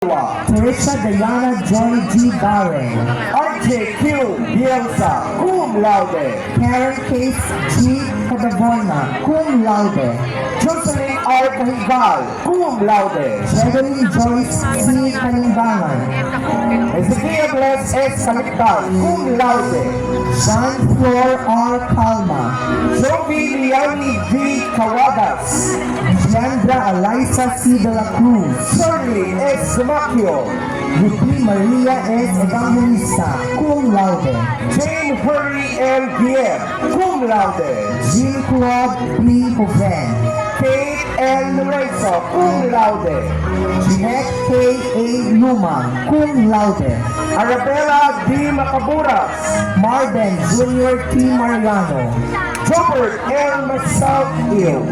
Teresa Diana Joy G. Barren, RJQ Bielsa, cum laude. Karen Case G. Cadabona, cum laude, Jocelyn R. Cahigal, cum laude. Sherilyn Joyce C. Kalimbangan, Ezequiel Bless S. Kaliktan, cum laude. Jean Flor R. Calma, Jovi Liani V. Cawadas, Diandra Eliza C. De La Cruz, Shirley S. Zamacchio, Rupi Maria S. Evangelista, cum laude, Jane Hurry M. Guillen, cum laude. Jean-Claude P. Hoven, Kate N. Lorenzo, cum laude. Jeanette K. A. Lumang, cum laude, Arabella D. Macaburas, Marvin Jr. T. Mariano, Robert L. Masalil,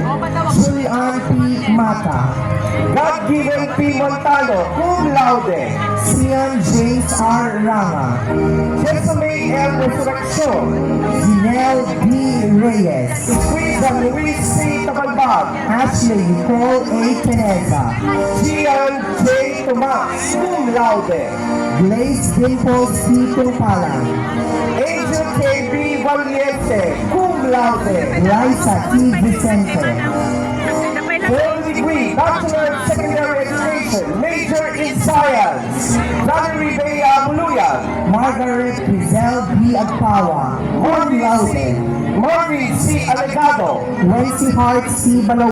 Julian P. Mata, God-given P. Montano, cum laude. Sian James R. Rama, Jessamy L. Resurrección, Zinel D. Reyes, Squeeza Luis C. Tabalbag, Ashley Nicole A. Teresa, Gian J. Tomas, cum laude. Blaze Dimples P. Tumpalan, Angel K. B. Valiente, cum laude. Liza T. Vicente, Third degree, Bachelor of Secondary Education, Major in Science, Valerie Bea Muluyan, Margaret Rizal B. Agpawa, cum laude, Marvin C. Alegado, Wency Hart C. Balaw.